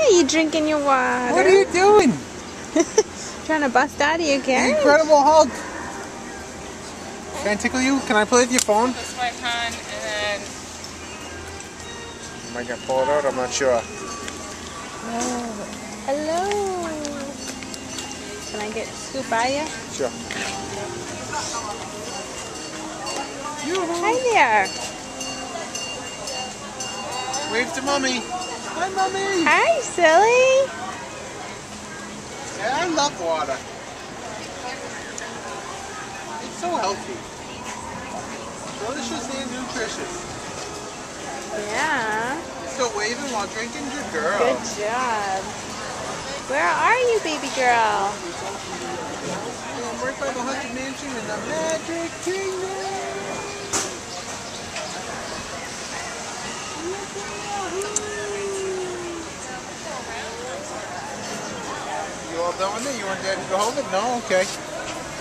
are you drinking your water? What are you doing? Trying to bust out of your The carriage? Incredible Hulk. Can I tickle you? Can I play with your phone? This my pen, and then Am I gonna pull it out? I'm not sure. Hello. Can I get scoop by you? Sure. Hi there. Wave to mommy. Hi, mommy. Hi, silly. Yeah, I love water. It's so healthy. Delicious and nutritious. Yeah. Still waving while drinking? Good girl. Good job. Where are you, baby girl? I'm right by the Haunted Mansion in the Magic Kingdom. You all done with it? You want Daddy to hold it? No? Okay.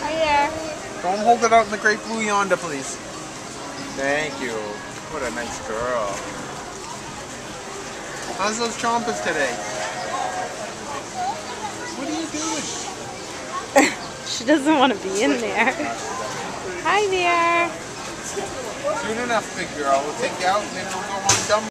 Hi there. Don't hold it out in the great blue yonder, please. Thank you. What a nice girl. How's those chompers today? What are you doing? She doesn't want to be in there. Hi there. Soon enough, big girl. We'll take you out and then we'll go on dumb.